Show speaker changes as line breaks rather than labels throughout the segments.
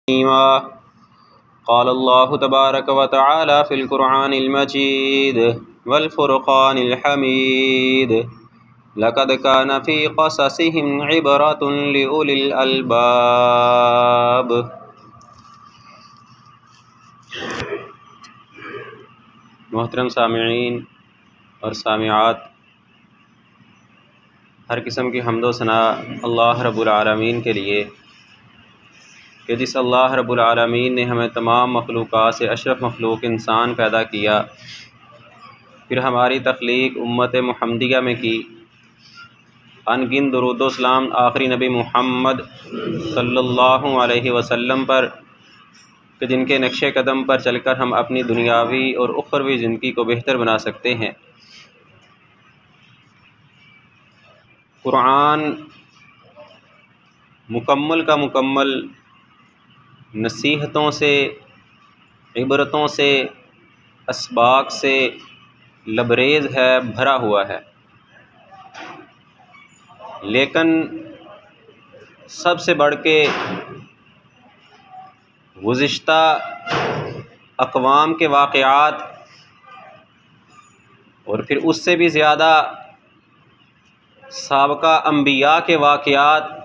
क़ाल अल्लाहु तबारक व तआला फ़िल क़ुरआनिल मजीद वल फ़ुरक़ानिल हमीद लक़द कान फ़ी क़ससिहिम इबरतुन लिउलिल अलबाब। मोहतरम सामिईन और सामिआत, हर किस्म की हम्द व सना अल्लाह रब्बुल आलमीन के लिए कि जिस अल्लाह रब्बुल आलमीन ने हमें तमाम मखलूक़ात से अशरफ मखलूक इंसान पैदा किया, फिर हमारी तख्लीक उम्मत मुहम्मदिया में की, अनगिन दुरूद व सलाम आखिरी नबी मुहम्मद सल्लल्लाहु अलैहि वसल्लम पर कि जिनके नक्शे कदम पर चलकर हम अपनी दुनियावी और उखरवी ज़िंदगी को बेहतर बना सकते हैं। कुरान मुकम्मल का मुकम्मल नसीहतों से, इबरतों से, असबाक से लबरेज़ है, भरा हुआ है। लेकिन सबसे बढ़ के गुज़िश्ता अक़वाम के वाक़यात और फिर उससे भी ज़्यादा साबका अंबिया के वाक़यात,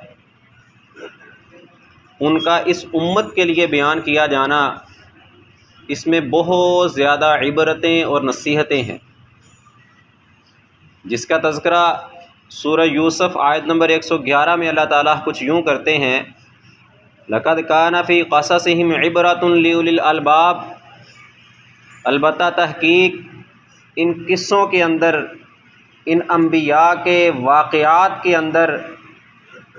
उनका इस उम्मत के लिए बयान किया जाना, इसमें बहुत ज़्यादा इबरतें और नसीहतें हैं, जिसका तज़किरा सूरह यूसुफ़ आयत नंबर 111 में अल्लाह ताला कुछ यूँ करते हैं, लक़द कान फ़ी क़ससिहिम इबरतुन लिउलिल अलबाब। अलबत्ता तहकीक इन किस्सों के अंदर, इन अंबिया के वाक़यात के अंदर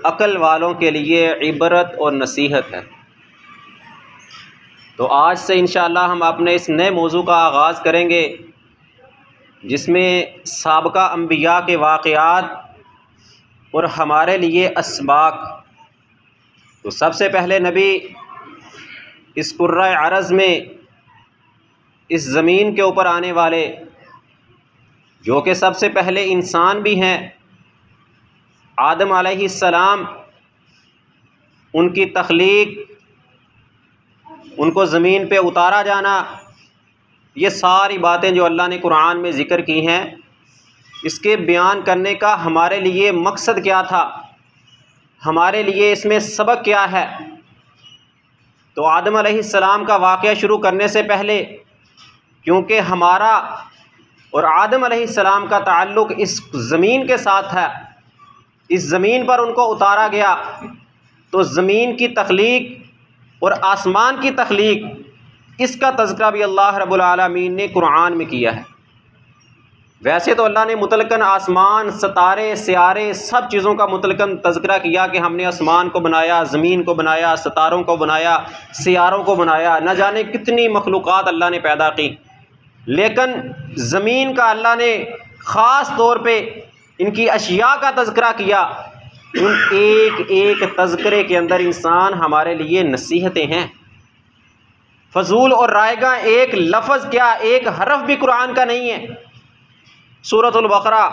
अक़ल वालों के लिए इबरत और नसीहत है। तो आज से इंशाअल्लाह हम अपने इस नए मौजू का आगाज़ करेंगे, जिसमें साबका अंबिया के वाक़यात और हमारे लिए असबाक। तो सबसे पहले नबी इस कुर्रा अरज़ में, इस ज़मीन के ऊपर आने वाले, जो कि सबसे पहले इंसान भी हैं, आदम अलैहिस्सलाम, उनकी तख्लीक, उनको ज़मीन पे उतारा जाना, ये सारी बातें जो अल्लाह ने कुरान में ज़िक्र की हैं, इसके बयान करने का हमारे लिए मकसद क्या था, हमारे लिए इसमें सबक क्या है। तो आदम अलैहिस्सलाम का वाक़या शुरू करने से पहले, क्योंकि हमारा और आदम अलैहिस्सलाम का ताल्लुक़ इस ज़मीन के साथ है, इस ज़मीन पर उनको उतारा गया, तो ज़मीन की तख्लीक और आसमान की तख्लीक, इसका तज़किरा भी अल्लाह रब्बुल आलमीन ने कुरान में किया है। वैसे तो अल्लाह ने मुतलकन आसमान, सितारे, सियारे, सब चीज़ों का मुतलकन तज़किरा किया कि हमने आसमान को बनाया, ज़मीन को बनाया, सितारों को बनाया, सियारों को बनाया, न जाने कितनी मखलूक़ात अल्लाह ने पैदा की। लेकिन ज़मीन का अल्लाह ने ख़ास तौर पे इनकी अशिया का तज़किरा किया। उन एक एक तज़किरे के अंदर इंसान हमारे लिए नसीहतें हैं। फजूल और रायगा एक लफ्ज़ क्या, एक हरफ भी कुरान का नहीं है। सूरतुल बकरा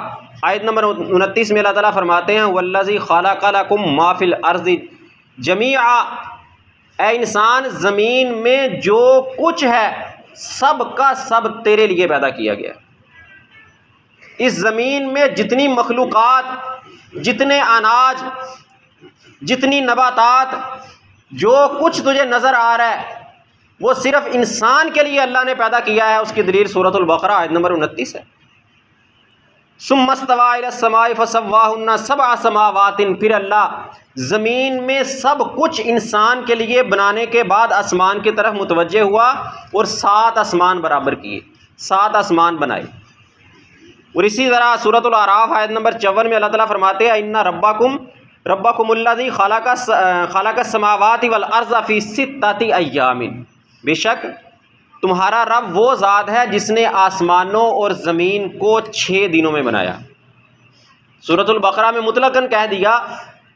आयत नंबर 29 में अल्लाह ताला फरमाते हैं, वल्लज़ी खलक़ लकुम मा फ़िल अर्ज़ि जमीआ। ऐ इंसान, ज़मीन में जो कुछ है सब का सब तेरे लिए पैदा किया गया। इस ज़मीन में जितनी मखलूक़ात, जितने अनाज, जितनी नबातात, जो कुछ तुझे नज़र आ रहा है, वो सिर्फ़ इंसान के लिए अल्लाह ने पैदा किया है। उसकी दलील सूरतुल बकरा आयत नंबर 29 है। सुम्मस्तवा इलस समाई फसव्वाहुन्ना सबअ समावातिन। फिर अल्लाह ज़मीन में सब कुछ इंसान के लिए बनाने के बाद आसमान की तरफ मुतवज्जे हुआ और 7 आसमान बराबर किए, 7 आसमान बनाए। और इसी तरह सूरतुल आराफ आयत नंबर 54 में अल्लाह ताला फरमाते हैं, इन्ना रब्बकुमुल्लज़ी खलक़स समावाति वल अर्ज़ फ़ी सित्तति अय्यामिन। बेशक तुम्हारा रब वो ज़ात है जिसने आसमानों और ज़मीन को 6 दिनों में बनाया। सूरतुल बकरा में मुतलकन कह दिया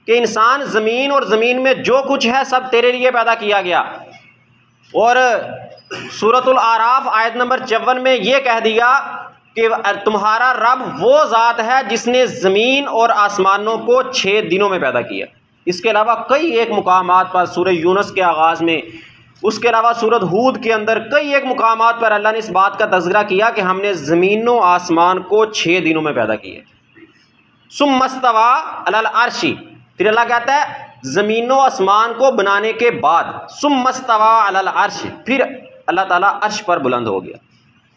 कि इंसान, ज़मीन और ज़मीन में जो कुछ है सब तेरे लिए पैदा किया गया। और सूरतुल आराफ आयत नंबर 54 में ये कह दिया कि तुम्हारा रब वो ज़ात है जिसने ज़मीन और आसमानों को 6 दिनों में पैदा किया। इसके अलावा कई एक मुकामात पर सूरह यूनुस के आगाज़ में, उसके अलावा सूरत हूद के अंदर कई एक मुकामात पर अल्लाह ने इस बात का तज़किरा किया कि हमने ज़मीनों आसमान को 6 दिनों में पैदा किया। सुम्मस्तवा अलल अर्शी, फिर अल्लाह कहता है ज़मीनों आसमान को बनाने के बाद सुम्मस्तवा अलल अर्श, फिर अल्लाह ताला अर्श पर बुलंद हो गया।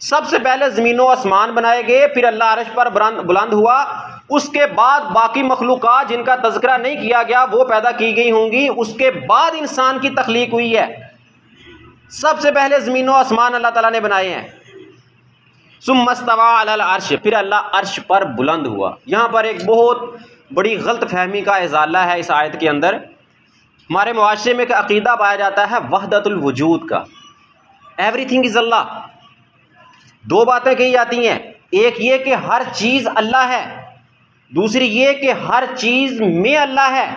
सबसे पहले ज़मीनों आसमान बनाए गए, फिर अल्लाह अर्श पर बुलंद हुआ, उसके बाद बाकी मखलूक़ात जिनका तज़किरा नहीं किया गया वो पैदा की गई होंगी, उसके बाद इंसान की तख्लीक हुई है। सबसे पहले ज़मीनों आसमान अल्लाह ताला ने बनाए हैं। सुम्मस्तवा अलल अर्श, फिर अल्लाह अर्श पर बुलंद हुआ। यहाँ पर एक बहुत बड़ी गलत फहमी का इजाला है इस आयत के अंदर। हमारे मुआशरे में एक अकीदा पाया जाता है वहदतुल वजूद का, एवरीथिंग इज़ अल्लाह। दो बातें कही जाती हैं, एक ये कि हर चीज़ अल्लाह है, दूसरी ये कि हर चीज़ में अल्लाह है।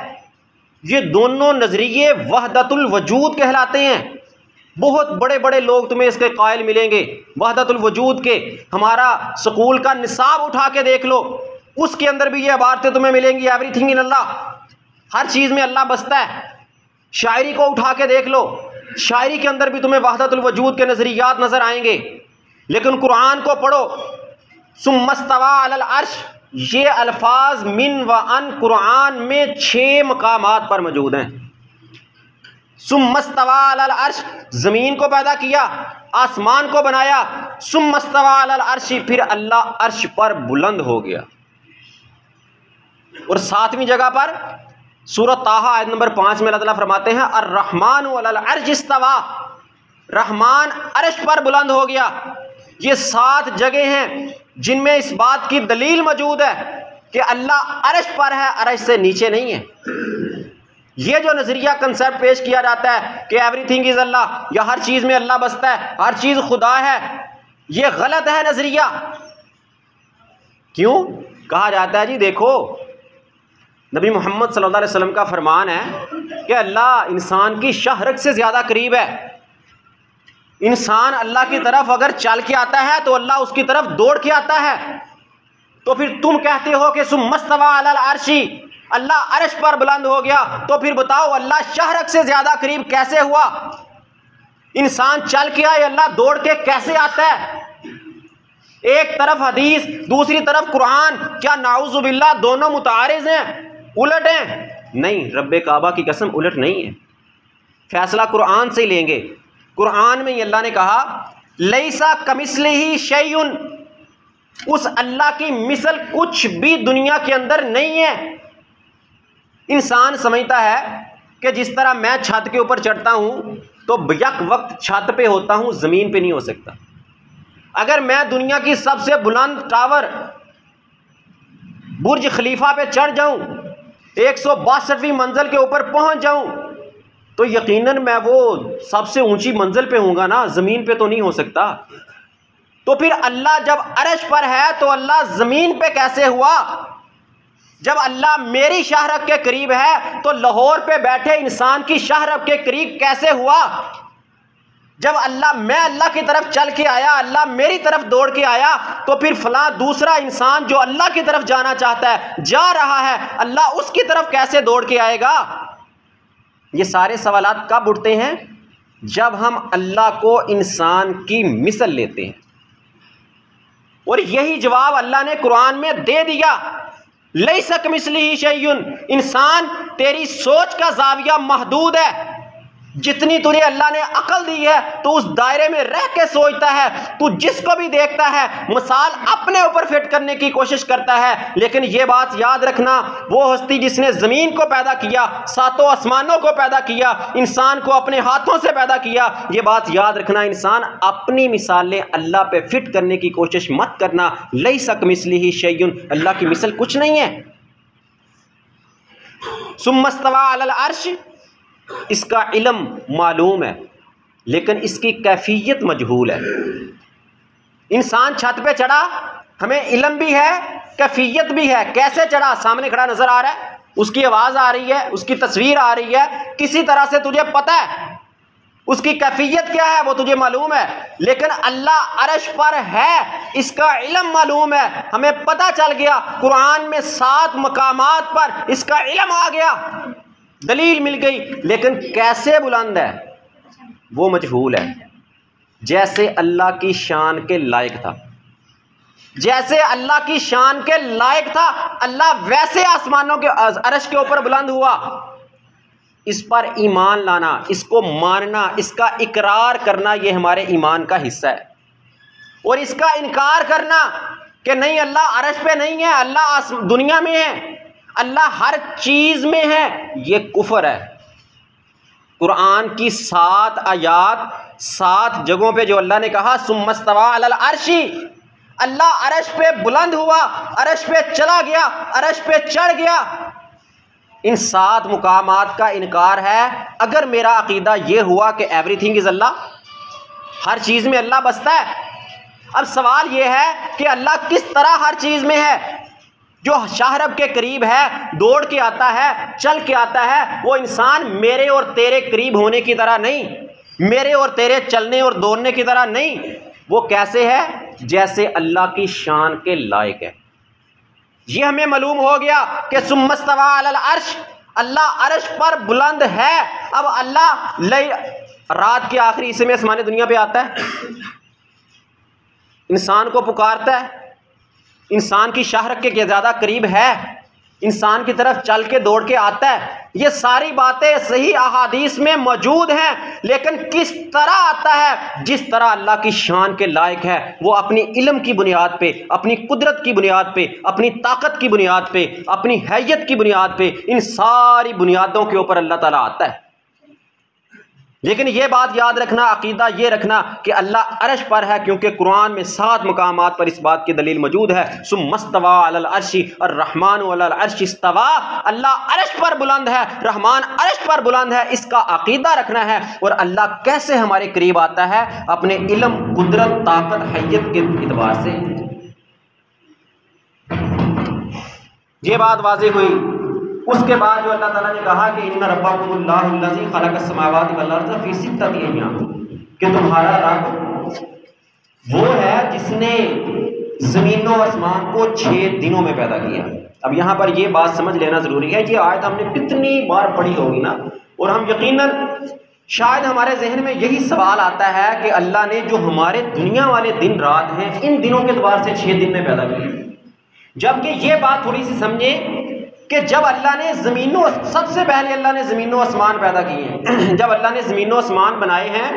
ये दोनों नज़रिए वहदतुल वजूद कहलाते हैं। बहुत बड़े बड़े लोग तुम्हें इसके कायल मिलेंगे वहदतुल वजूद के। हमारा स्कूल का निसाब उठा के देख लो, उसके अंदर भी ये इबारतें तुम्हें मिलेंगी, एवरीथिंग इन अल्लाह, हर चीज़ में अल्लाह बसता है। शायरी को उठा के देख लो, शायरी के अंदर भी तुम्हें वहदतुल वजूद के नज़रियात नज़र आएंगे। लेकिन कुरान को पढ़ो, सुम्मस्तवा अलल अर्श, ये अल्फाज मिन व अन कुरान में 6 मकामात पर मौजूद हैं। सुम्मस्तवा अलल अर्श, ज़मीन को पैदा किया, आसमान को बनाया, सुम्मस्तवा अलल अर्श, फिर अल्लाह अर्श पर बुलंद हो गया। और 7वीं जगह पर सूरत ताहा आयत नंबर 5 में अल्लाह ताला फरमाते हैं अर्रहमानु अलल अर्श इस्तवा, रहमान अर्श पर बुलंद हो गया। ये 7 जगह हैं जिनमें इस बात की दलील मौजूद है कि अल्लाह अर्श पर है, अर्श से नीचे नहीं है। ये जो नज़रिया कंसेप्ट पेश किया जाता है कि एवरीथिंग इज़ अल्लाह, या हर चीज़ में अल्लाह बसता है, हर चीज़ खुदा है, ये गलत है नज़रिया। क्यों कहा जाता है? जी देखो, नबी मोहम्मद सल्लल्लाहु अलैहि वसल्लम का फरमान है कि अल्लाह इंसान की शाहरग से ज़्यादा करीब है। इंसान अल्लाह की तरफ अगर चल के आता है तो अल्लाह उसकी तरफ दौड़ के आता है। तो फिर तुम कहते हो कि सुम्मस्तवा अलल अर्शी, अल्लाह अर्श पर बुलंद हो गया, तो फिर बताओ अल्लाह शाहरग से ज़्यादा करीब कैसे हुआ? इंसान चल के आए, अल्लाह दौड़ के कैसे आता है? एक तरफ हदीस, दूसरी तरफ कुरान, क्या नाउज़ुबिल्लाह दोनों मुतारिज़ हैं, उलट हैं? नहीं, रब्बे काबा की कसम उलट नहीं है। फैसला कुरान से ही लेंगे। कुरान में अल्लाह ने कहा लैसा कमिस्लिही शैउन, उस अल्लाह की मिसल कुछ भी दुनिया के अंदर नहीं है। इंसान समझता है कि जिस तरह मैं छत के ऊपर चढ़ता हूं तो यक वक्त छत पे होता हूं, ज़मीन पे नहीं हो सकता। अगर मैं दुनिया की सबसे बुलंद टावर बुर्ज खलीफा पे चढ़ जाऊं, 162वीं मंजिल के ऊपर पहुंच जाऊं, तो यकीनन मैं वो सबसे ऊंची मंजिल पे होऊंगा ना, ज़मीन पे तो नहीं हो सकता। तो फिर अल्लाह जब अर्श पर है तो अल्लाह ज़मीन पे कैसे हुआ? जब अल्लाह मेरी शाहरग के करीब है तो लाहौर पे बैठे इंसान की शाहरग के करीब कैसे हुआ? जब मैं अल्लाह की तरफ चल के आया, अल्लाह मेरी तरफ दौड़ के आया, तो फिर फलां दूसरा इंसान जो अल्लाह की तरफ जाना चाहता है, जा रहा है, अल्लाह उसकी तरफ कैसे दौड़ के आएगा? ये सारे सवालात कब उठते हैं? जब हम अल्लाह को इंसान की मिसल लेते हैं। और यही जवाब अल्लाह ने कुरान में दे दिया, लैसा कमिस्लिही शैउन, इंसान तेरी सोच का जाविया महदूद है। जितनी तुझे अल्लाह ने अकल दी है तो उस दायरे में रह के सोचता है। तू जिसको भी देखता है मिसाल अपने ऊपर फिट करने की कोशिश करता है। लेकिन ये बात याद रखना, वो हस्ती जिसने ज़मीन को पैदा किया, 7 आसमानों को पैदा किया, इंसान को अपने हाथों से पैदा किया, ये बात याद रखना, इंसान अपनी मिसालें अल्लाह पे फिट करने की कोशिश मत करना। लैसा कमिस्लिही शैउन, अल्लाह की मिसल कुछ नहीं है। सुम्मस्तवा अलल अर्श, इसका इल्म मालूम है लेकिन इसकी कैफियत मजहूल है। इंसान छत पे चढ़ा, हमें इल्म भी है, कैफियत भी है। कैसे चढ़ा? सामने खड़ा नजर आ रहा है, उसकी आवाज़ आ रही है, उसकी तस्वीर आ रही है, किसी तरह से तुझे पता है उसकी कैफियत क्या है, वो तुझे मालूम है। लेकिन अल्लाह अर्श पर है, इसका इल्म मालूम है, हमें पता चल गया। कुरान में 7 मकामात पर इसका इल्म आ गया। दलील मिल गई, लेकिन कैसे बुलंद है वो मजहूल है। जैसे अल्लाह की शान के लायक था, जैसे अल्लाह की शान के लायक था, अल्लाह वैसे आसमानों के अर्श के ऊपर बुलंद हुआ। इस पर ईमान लाना, इसको मानना, इसका इकरार करना, ये हमारे ईमान का हिस्सा है। और इसका इनकार करना कि नहीं अल्लाह अर्श पे नहीं है, अल्लाह दुनिया में है, अल्लाह हर चीज में है, ये कुफर है। कुरान की 7 आयात 7 जगहों पे जो अल्लाह ने कहा सुम्मस्तवा अलल अर्शी, अल्लाह अर्श पे बुलंद हुआ, अर्श पे चला गया, अर्श पे चढ़ गया, इन 7 मुकामात का इनकार है। अगर मेरा अकीदा ये हुआ कि एवरीथिंग इज अल्लाह, हर चीज में अल्लाह बसता है, अब सवाल यह है कि अल्लाह किस तरह हर चीज में है। जो शाहरब के करीब है, दौड़ के आता है, चल के आता है, वो इंसान मेरे और तेरे करीब होने की तरह नहीं, मेरे और तेरे चलने और दौड़ने की तरह नहीं। वो कैसे है? जैसे अल्लाह की शान के लायक है। ये हमें मालूम हो गया कि सुम्मस्तवा अलल अर्श, अल्लाह अर्श पर बुलंद है। अब अल्लाह रात के आखिरी हिस्से में आसमान दुनिया पे आता है, इंसान को पुकारता है, इंसान की शाहरग के ज़्यादा करीब है, इंसान की तरफ चल के दौड़ के आता है। ये सारी बातें सही अहादीस में मौजूद हैं, लेकिन किस तरह आता है? जिस तरह अल्लाह की शान के लायक है। वो अपनी इल्म की बुनियाद पे, अपनी कुदरत की बुनियाद पे, अपनी ताकत की बुनियाद पे, अपनी हैयत की बुनियाद पे, इन सारी बुनियादों के ऊपर अल्लाह ताला आता है। लेकिन यह बात याद रखना, अकीदा ये रखना कि अल्लाह अर्श पर है, क्योंकि कुरान में 7 मुकामात पर इस बात की दलील मौजूद है। सुम्मस्तवा अलल अर्शी अर्रहमानु अलल अर्शी इस्तवा, अल्लाह अर्श पर बुलंद है, रहमान अर्श पर बुलंद है, इसका अकीदा रखना है। और अल्लाह कैसे हमारे करीब आता है? अपने इल्म, कुदरत, ताकत, हैयत के एतबार से। ये बात वाज़ेह हुई। उसके बाद जो अल्लाह ताला ने कहा कि इन्ना रब्बकुमुल्लाहुल्लज़ी खलक़स समावाति वल अर्ज़ फ़ी सित्तति अय्याम, कि तुम्हारा रब वो है जिसने ज़मीन और आसमान को 6 दिनों में पैदा किया। अब यहाँ पर ये बात समझ लेना ज़रूरी है। ये आयत हमने कितनी बार पढ़ी होगी ना, और हम यकीनन शायद हमारे जहन में यही सवाल आता है कि अल्लाह ने जो हमारे दुनिया वाले दिन रात हैं, इन दिनों के द्वार से 6 दिन में पैदा किया। जबकि ये बात थोड़ी सी समझे कि जब अल्लाह ने सबसे पहले अल्लाह ने ज़मीनों आसमान पैदा किए हैं, जब अल्लाह ने ज़मीनों आसमान बनाए हैं,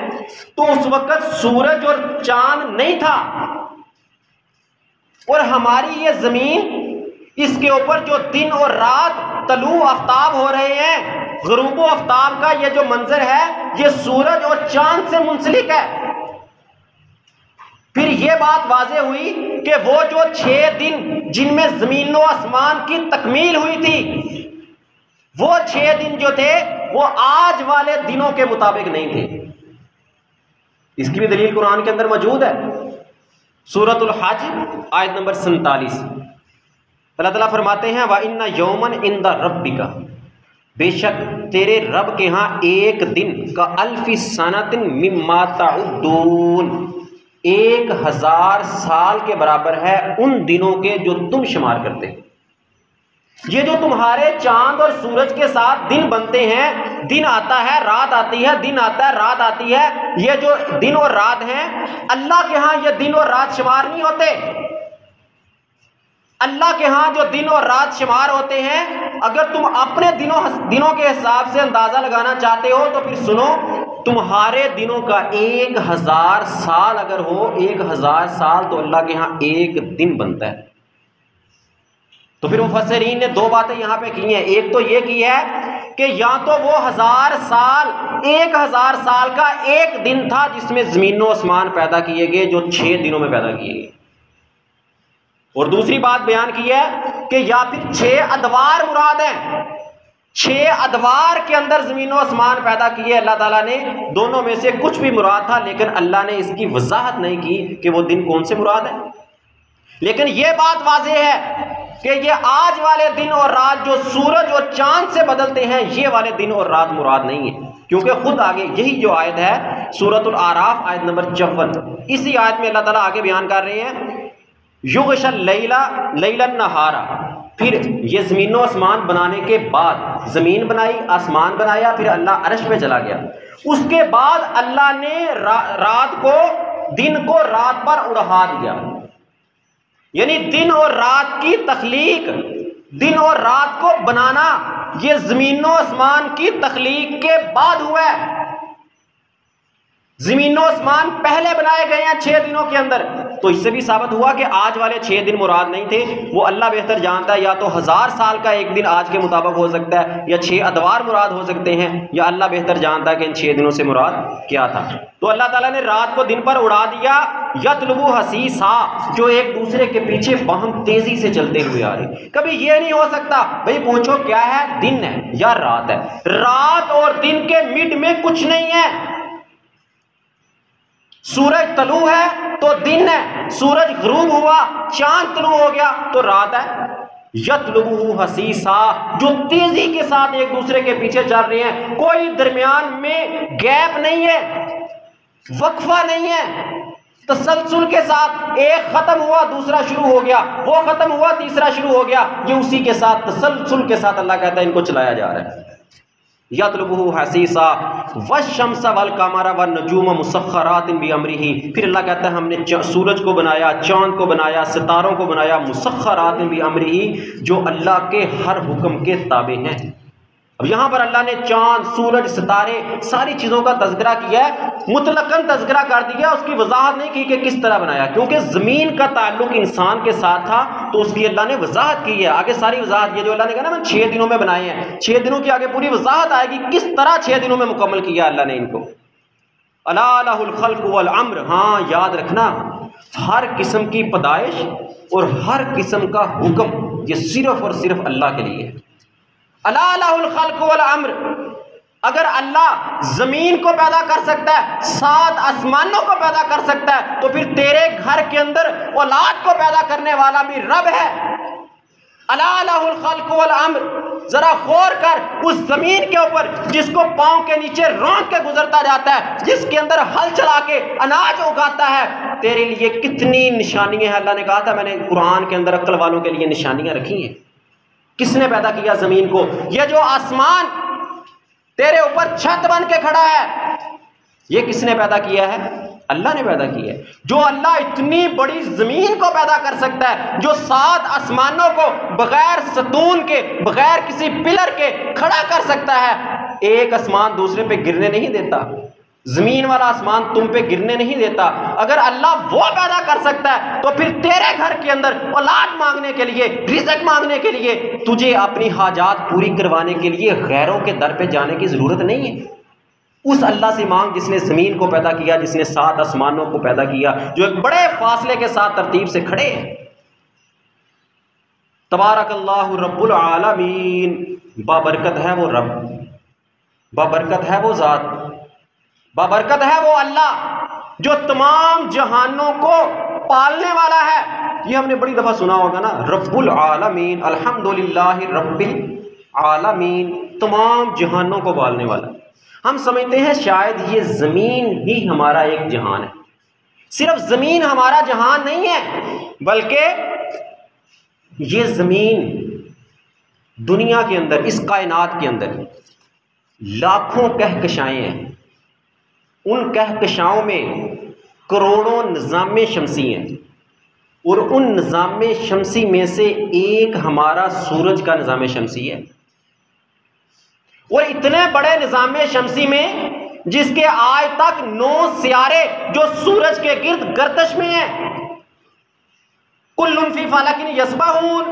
तो उस वक़्त सूरज और चांद नहीं था, और हमारी ये ज़मीन, इसके ऊपर जो दिन और रात तलू आफ्ताब हो रहे हैं, गुरूब आफ्ताब का ये जो मंजर है, ये सूरज और चांद से मुंसलिक है। फिर ये बात वाज़ेह हुई कि वो जो 6 दिन जिनमें ज़मीन व आसमान की तकमील हुई थी, वो 6 दिन जो थे वो आज वाले दिनों के मुताबिक नहीं थे। इसकी भी दलील कुरान के अंदर मौजूद है। सूरतुल हज आयत नंबर 47, अल्लाह ताला फरमाते हैं व इन्ना यौमन इंदा रब्बिका, बेशक तेरे रब के यहाँ एक दिन का अल्फी सनतिन मिम्मा ताउद्दून, 1000 साल के बराबर है उन दिनों के जो तुम शुमार करते हो। ये जो तुम्हारे चांद और सूरज के साथ दिन बनते हैं, दिन आता है रात आती है, दिन आता है रात आती है, ये जो दिन और रात हैं, अल्लाह के यहाँ ये दिन और रात शुमार नहीं होते। अल्लाह के यहाँ जो दिन और रात शुमार होते हैं, अगर तुम अपने दिनों के हिसाब से अंदाजा लगाना चाहते हो तो फिर सुनो, तुम्हारे दिनों का 1000 साल अगर हो, 1000 साल तो अल्लाह के यहाँ एक दिन बनता है। तो फिर मुफस्सिरीन ने 2 बातें यहाँ पे की हैं। एक तो ये की है कि या तो वो 1000 साल 1000 साल का एक दिन था जिसमें ज़मीन और आसमान पैदा किए गए, जो 6 दिनों में पैदा किए गए। और दूसरी बात बयान की है कि या फिर 6 अदवार मुराद हैं, 6 अदवार के अंदर ज़मीन और आसमान पैदा किए अल्लाह ताला ने। दोनों में से कुछ भी मुराद था, लेकिन अल्लाह ने इसकी वजाहत नहीं की कि वो दिन कौन से मुराद है। लेकिन यह बात वाज़ेह है कि ये आज वाले दिन और रात जो सूरज और चांद से बदलते हैं, ये वाले दिन और रात मुराद नहीं है, क्योंकि खुद आगे यही जो आयत है सूरतुल आराफ आयत नंबर 54, इसी आयत में अल्लाह ताला आगे बयान कर रहे हैं युगशल लैला लैलन नहारा, फिर ये ज़मीन और आसमान बनाने के बाद, ज़मीन बनाई, आसमान बनाया, फिर अल्लाह अर्श पे चला गया। उसके बाद अल्लाह ने रात को, दिन को रात पर उड़ा दिया। यानी दिन और रात की तख्लीक, दिन और रात को बनाना, ये ज़मीन और आसमान की तख्लीक के बाद हुआ है। ज़मीन और आसमान पहले बनाए गए हैं 6 दिनों के अंदर। तो इससे भी साबित हुआ कि आज वाले 6 दिन मुराद नहीं थे, वो अल्लाह बेहतर जानता है। या तो 1000 साल का एक दिन आज के मुताबिक हो सकता है, या 6 अदवार मुराद हो सकते हैं, या अल्लाह बेहतर जानता है कि इन 6 दिनों से मुराद क्या था। तो अल्लाह ताला ने रात को दिन पर उड़ा दिया। यतलुबु हसीसा, जो एक दूसरे के पीछे बहुत तेजी से चलते हुए आ रहे। कभी ये नहीं हो सकता भाई पूछो क्या है, दिन है या रात है। रात और दिन के मिड में कुछ नहीं है। सूरज तलू है तो दिन है, सूरज गुरूब हुआ, चांद तलू हो गया तो रात है। यतलुबु हसीसा, जो तेजी के साथ एक दूसरे के पीछे चल रहे हैं, कोई दरमियान में गैप नहीं है, वक्फा नहीं है, तसलसल के साथ एक खत्म हुआ दूसरा शुरू हो गया, वो खत्म हुआ तीसरा शुरू हो गया। ये उसी के साथ तसलसल के साथ अल्लाह कहता है इनको चलाया जा रहा है। यतलुबुहु हसीसा वश्शम्स वल कमर वन नजूम मुसख्खरातिन बिअमरिही, फिर अल्लाह कहता है हमने सूरज को बनाया, चांद को बनाया, सितारों को बनाया, मुसख्खरातिन बिअमरिही, जो अल्लाह के हर हुक्म के ताबे हैं। अब यहाँ पर अल्लाह ने चांद, सूरज, सितारे, सारी चीज़ों का तज़किरा किया है, मुतलकन तज़किरा कर दिया, उसकी वजाहत नहीं की कि किस तरह बनाया, क्योंकि ज़मीन का ताल्लुक इंसान के साथ था तो उसकी अल्लाह ने वजाहत की है। आगे सारी वजाहत, ये जो अल्लाह ने कहा ना मैं 6 दिनों में बनाए हैं, 6 दिनों की आगे पूरी वजाहत आएगी किस तरह 6 दिनों में मुकम्मल किया अल्लाह ने इनको। अला लहुल खल्क़ वल अम्र, हाँ याद रखना हर किस्म की पैदाइश और हर किस्म का हुक्म ये सिर्फ और सिर्फ अल्लाह के लिए है। अला लहुल खल्क़ वल अम्र, अगर अल्लाह जमीन को पैदा कर सकता है, 7 आसमानों को पैदा कर सकता है, तो फिर तेरे घर के अंदर औलाद को पैदा करने वाला भी रब है। अला लहुल खल्क़ वल अम्र, जरा गौर कर उस जमीन के ऊपर जिसको पांव के नीचे रौंद के गुजरता जाता है, जिसके अंदर हल चला के अनाज उगाता है, तेरे लिए कितनी निशानियां हैं। अल्लाह ने कहा था मैंने कुरान के अंदर अक्ल वालों के लिए निशानियां रखी हैं। किसने पैदा किया जमीन को? ये जो आसमान तेरे ऊपर छत बन के खड़ा है, ये किसने पैदा किया है? अल्लाह ने पैदा किया है। जो अल्लाह इतनी बड़ी जमीन को पैदा कर सकता है, जो 7 आसमानों को बगैर सतून के, बगैर किसी पिलर के खड़ा कर सकता है, एक आसमान दूसरे पे गिरने नहीं देता, जमीन वाला आसमान तुम पे गिरने नहीं देता। अगर अल्लाह वो पैदा कर सकता है तो फिर तेरे घर के अंदर औलाद मांगने के लिए, रिज़्क़ मांगने के लिए, तुझे अपनी हाजात पूरी करवाने के लिए गैरों के दर पे जाने की जरूरत नहीं है। उस अल्लाह से मांग जिसने जमीन को पैदा किया, जिसने 7 आसमानों को पैदा किया, जो एक बड़े फासले के साथ तरतीब से खड़े हैं। तबारकल्लाहु रब्बुल आलमीन, बाबरकत है वो रब, बाबरकत है वो ज़ात, बाबरकत है वो अल्लाह जो तमाम जहानों को पालने वाला है। ये हमने बड़ी दफा सुना होगा ना, रब्बुल आलमीन, अल्हम्दुलिल्लाहि रब्बिल आलमीन, तमाम जहानों को पालने वाला। हम समझते हैं शायद ये जमीन ही हमारा एक जहान है। सिर्फ जमीन हमारा जहान नहीं है, बल्कि ये जमीन दुनिया के अंदर, इस कायनात के अंदर लाखों कहकशाएं हैं। उन कहकशाओं में करोड़ों निज़ाम शमसी हैं, और उन निज़ाम शमसी में से एक हमारा सूरज का निज़ाम शमसी है। और इतने बड़े निज़ाम शमसी में जिसके आज तक 9 सियारे जो सूरज के गिर्द गर्दिश में हैं, कुल्लुन फी फलकिन यस्बहून,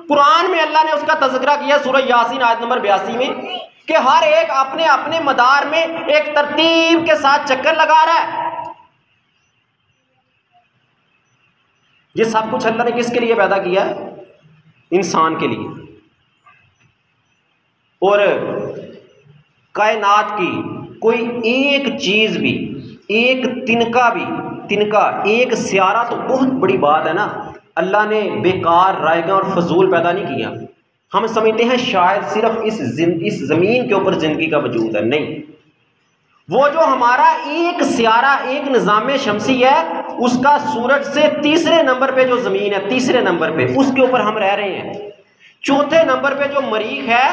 कुरान में अल्लाह ने उसका तज़किरा किया सूरह यासीन आयत नंबर 82 में, कि हर एक अपने अपने मदार में एक तरतीब के साथ चक्कर लगा रहा है। ये सब कुछ अल्लाह ने किसके लिए पैदा किया है? इंसान के लिए। और कायनात की कोई एक चीज भी, एक तिनका, एक सियारा तो बहुत बड़ी बात है ना, अल्लाह ने बेकार, रायगा और फजूल पैदा नहीं किया। हम समझते हैं शायद सिर्फ इस जमीन के ऊपर जिंदगी का वजूद है, नहीं। वो जो हमारा एक सियारा, एक निज़ाम शमसी है, उसका सूरज से तीसरे नंबर पे जो जमीन है, तीसरे नंबर पे, उसके ऊपर हम रह रहे हैं। चौथे नंबर पे जो मरीख है,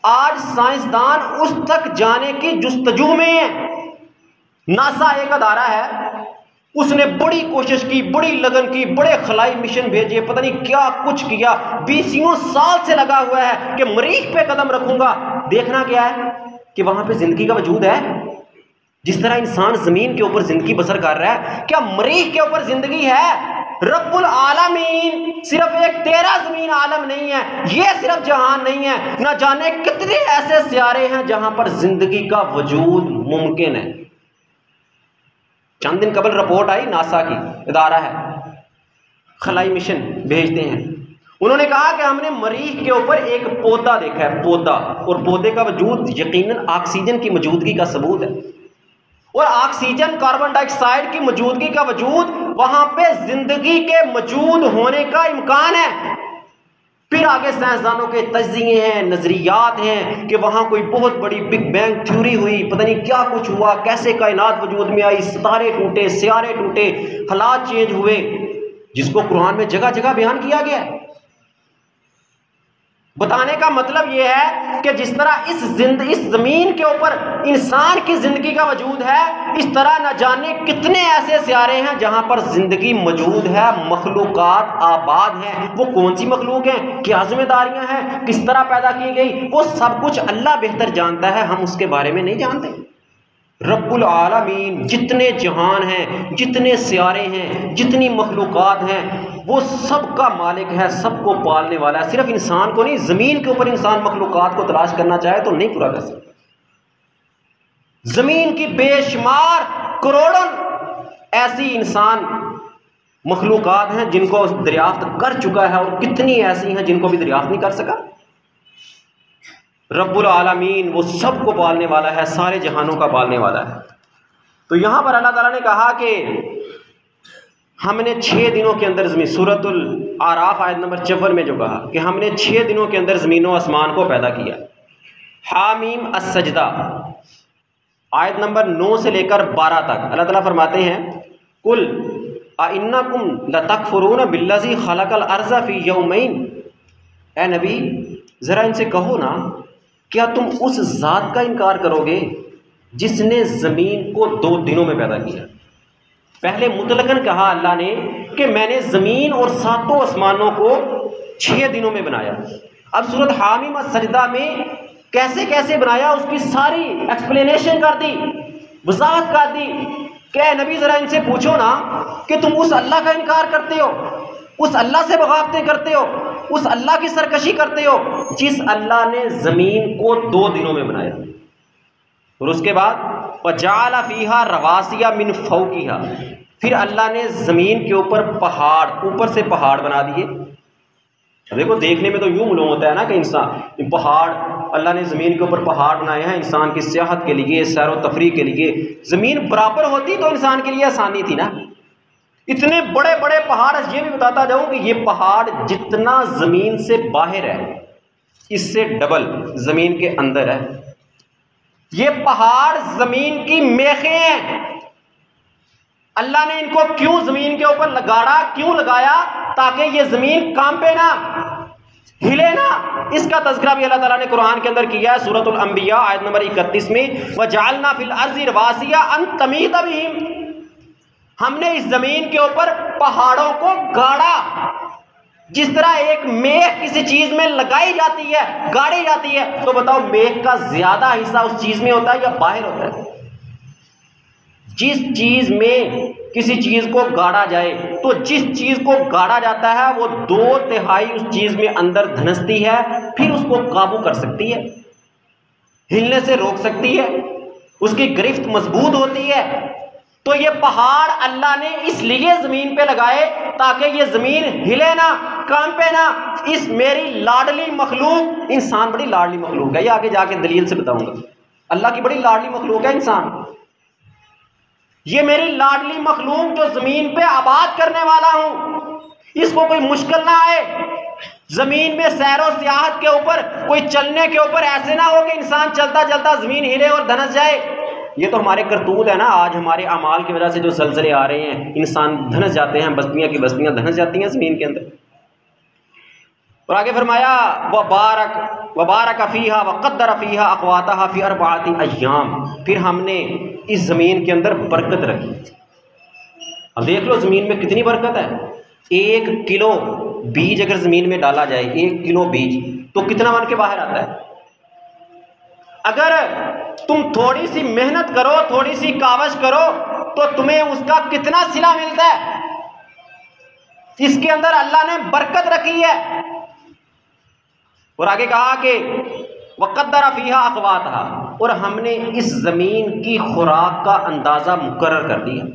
आज साइंसदान उस तक जाने की जुस्तजू में है। नासा एक अदारा है, उसने बड़ी कोशिश की, बड़ी लगन की, बड़े खलाई मिशन भेजे, पता नहीं क्या कुछ किया, 20 साल से लगा हुआ है कि मरीख पे कदम रखूंगा। देखना क्या है कि वहां पे जिंदगी का वजूद है। जिस तरह इंसान जमीन के ऊपर जिंदगी बसर कर रहा है, क्या मरीख के ऊपर जिंदगी है? रब्बुल आलमीन सिर्फ एक तेरा जमीन आलम नहीं है, ये सिर्फ जहान नहीं है, ना जाने कितने ऐसे सियारे हैं जहां पर जिंदगी का वजूद मुमकिन है। चंद दिन कबल रिपोर्ट आई, नासा की इदारा है, खलाई मिशन भेजते हैं। उन्होंने कहा कि हमने मरीख के ऊपर एक पौधा देखा है, पौधा, और पौधे का वजूद यकीनन ऑक्सीजन की मौजूदगी का सबूत है, और ऑक्सीजन कार्बन डाइऑक्साइड की मौजूदगी का वजूद, वहां पे जिंदगी के मौजूद होने का इम्कान है। फिर आगे साइंसदानों के तज्जिए हैं, नजरियात हैं कि वहां कोई बहुत बड़ी बिग बैंग थ्योरी हुई, पता नहीं क्या कुछ हुआ, कैसे कायनात वजूद में आई, सितारे टूटे, सियारे टूटे, हालात चेंज हुए, जिसको कुरान में जगह जगह बयान किया गया है। बताने का मतलब यह है कि जिस तरह इस जमीन के ऊपर इंसान की जिंदगी का वजूद है, इस तरह न जाने कितने ऐसे सियारे हैं जहां पर जिंदगी मौजूद है, मखलूकात आबाद हैं। वो कौन सी मखलूक हैं, क्या जिम्मेदारियां हैं, किस तरह पैदा की गई, वो सब कुछ अल्लाह बेहतर जानता है, हम उसके बारे में नहीं जानते। रब्बुल आलमीन जितने जहान हैं, जितने सियारे हैं, जितनी मखलूकात हैं, वो सबका मालिक है, सबको पालने वाला है। सिर्फ इंसान को नहीं, जमीन के ऊपर इंसान मखलूकात को तलाश करना चाहे तो नहीं पूरा कर सकता। जमीन की बेशुमार करोड़ों ऐसी इंसान मखलूकात हैं जिनको दरियाफ्त कर चुका है, और कितनी ऐसी हैं जिनको भी दरियाफ्त नहीं कर सका। रब्बुल आलमीन वो सबको पालने वाला है, सारे जहानों का पालने वाला है। तो यहां पर अल्लाह ताला ने कहा कि हमने 6 दिनों के अंदर जमीन, सूरतुल आराफ आयत नंबर 54 में जो कहा कि हमने 6 दिनों के अंदर जमीन और आसमान को पैदा किया। हामीम अस-सजदा आयत नंबर 9 से लेकर 12 तक अल्लाह ताला फरमाते हैं, कुल अइन्नकुम लतकफुरून बिल्लज़ी खलक़ल अर्ज़ फ़ी यौमैन। ए नबी, जरा इनसे कहो ना, क्या तुम उस ज़ात का इनकार करोगे जिसने ज़मीन को 2 दिनों में पैदा किया? पहले मुतलकन कहा अल्लाह ने कि मैंने ज़मीन और 7 आसमानों को 6 दिनों में बनाया। अब सूरत हामीम अस-सजदा में कैसे कैसे बनाया उसकी सारी एक्सप्लेनेशन कर दी, वजाहत कर दी। क्या नबी ज़रा इनसे पूछो ना कि तुम उस अल्लाह का इनकार करते हो, उस अल्लाह से बगावतें करते हो, उस अल्लाह की सरकशी करते हो जिस अल्लाह ने ज़मीन को 2 दिनों में बनाया। और उसके बाद वजाला फीहा रवासिया मिन फौकिहा, फिर अल्लाह ने ज़मीन के ऊपर पहाड़, ऊपर से पहाड़ बना दिए। देखो देखने में तो यूं मालूम होता है ना कि इंसान पहाड़, अल्लाह ने ज़मीन के ऊपर पहाड़ बनाए हैं इंसान की सियाहत के लिए, सैर व तफरीह के लिए। ज़मीन बराबर होती तो इंसान के लिए आसानी थी ना। इतने बड़े बड़े पहाड़, ये भी बताता जाऊं कि ये पहाड़ जितना ज़मीन से बाहर है इससे डबल ज़मीन के अंदर है। ये पहाड़ ज़मीन की मेखें हैं। अल्लाह ने इनको क्यों ज़मीन के ऊपर लगाड़ा, क्यों लगाया? ताकि ये ज़मीन कांपे ना, हिले ना। इसका तज़किरा भी अल्लाह ताला ने कुरान के अंदर किया है, सूरतुल अंबिया आयत नंबर 31 में, वजअलना फिल अर्ज़ि रवासिया अन तमीदा बिहिम, हमने इस ज़मीन के ऊपर पहाड़ों को गाड़ा। जिस तरह एक मेख किसी चीज में लगाई जाती है, गाड़ी जाती है, तो बताओ मेख का ज्यादा हिस्सा उस चीज में होता है या बाहर होता है? जिस चीज में किसी चीज को गाड़ा जाए, तो जिस चीज को गाड़ा जाता है वो 2/3 उस चीज में अंदर धंसती है, फिर उसको काबू कर सकती है, हिलने से रोक सकती है, उसकी गिरफ्त मजबूत होती है। तो ये पहाड़ अल्लाह ने इसलिए जमीन पे लगाए ताकि ये जमीन हिले ना, कांपे ना। इस मेरी लाडली मखलूक, इंसान बड़ी लाडली मखलूक है, ये आगे जाके दलील से बताऊंगा। अल्लाह की बड़ी लाडली मखलूक है इंसान। ये मेरी लाडली मखलूक जो जमीन पे आबाद करने वाला हूं, इसको कोई मुश्किल ना आए। जमीन में सैरो सियाहत के ऊपर, कोई चलने के ऊपर ऐसे ना हो कि इंसान चलता चलता जमीन हिले और धंस जाए। ये तो हमारे करतूत है ना, आज हमारे अमाल की वजह से जो ज़लज़ले आ रहे हैं, इंसान धंस जाते हैं, बस्तियां की बस्तियां धंस जाती हैं ज़मीन के अंदर। और आगे फरमाया वबारक फीहा वक़द्दर फीहा अक़वातहा फ़ी अर्बअति अय्याम, फिर हमने इस ज़मीन के अंदर बरकत रखी। अब देख लो ज़मीन में कितनी बरकत है। 1 किलो बीज अगर ज़मीन में डाला जाए, 1 किलो बीज, तो कितना बन के बाहर आता है। अगर तुम थोड़ी सी मेहनत करो, थोड़ी सी कावश करो, तो तुम्हें उसका कितना सिला मिलता है। इसके अंदर अल्लाह ने बरकत रखी है। और आगे कहा कि वक़द्दर फीहा अक़वातहा, और हमने इस ज़मीन की खुराक का अंदाज़ा मुकर्रर कर दिया।